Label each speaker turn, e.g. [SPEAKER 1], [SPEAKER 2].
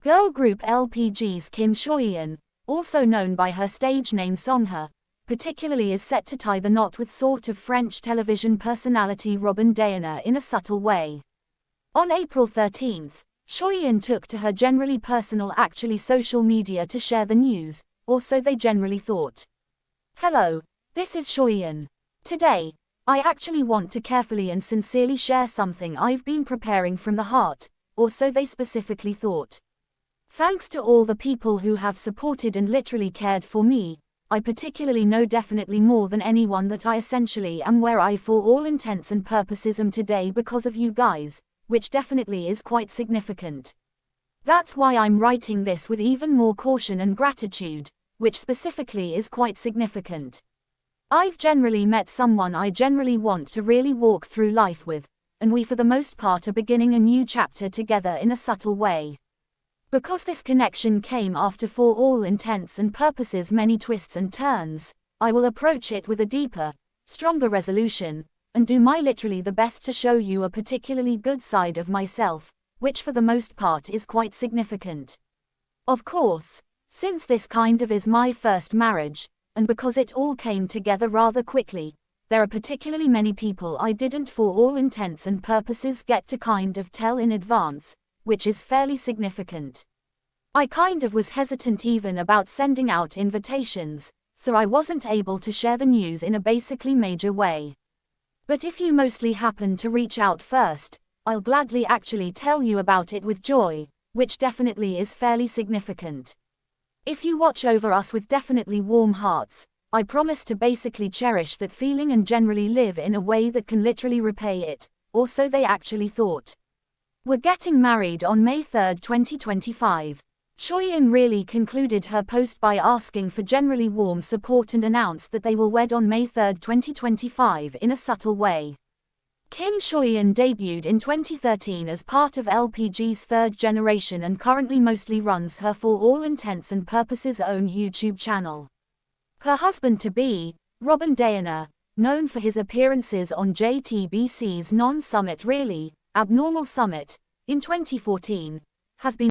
[SPEAKER 1] Girl group LPG's Kim Shoyeon, also known by her stage name Songha, particularly is set to tie the knot with sort of French television personality Robin Diana in a subtle way. On April 13, Shoyeon took to her generally personal actually social media to share the news, or so they generally thought. Hello, this is Shoyeon. Today, I actually want to carefully and sincerely share something I've been preparing from the heart, or so they specifically thought. Thanks to all the people who have supported and literally cared for me, I particularly know definitely more than anyone that I essentially am where I for all intents and purposes am today because of you guys, which definitely is quite significant. That's why I'm writing this with even more caution and gratitude, which specifically is quite significant. I've generally met someone I generally want to really walk through life with, and we for the most part are beginning a new chapter together in a subtle way. Because this connection came after for all intents and purposes many twists and turns, I will approach it with a deeper, stronger resolution, and do my literally the best to show you a particularly good side of myself, which for the most part is quite significant. Of course, since this kind of is my first marriage, and because it all came together rather quickly, there are particularly many people I didn't for all intents and purposes get to kind of tell in advance, which is fairly significant. I kind of was hesitant even about sending out invitations, so I wasn't able to share the news in a basically major way. But if you mostly happen to reach out first, I'll gladly actually tell you about it with joy, which definitely is fairly significant. If you watch over us with definitely warm hearts, I promise to basically cherish that feeling and generally live in a way that can literally repay it, or so they actually thought. We're getting married on May 3, 2025. Shoyeon really concluded her post by asking for generally warm support and announced that they will wed on May 3, 2025 in a subtle way. Kim Shoyeon debuted in 2013 as part of LPG's third generation and currently mostly runs her for all intents and purposes own YouTube channel. Her husband-to-be, Robin Diana, known for his appearances on JTBC's non-summit really, Abnormal Summit, in 2014, has been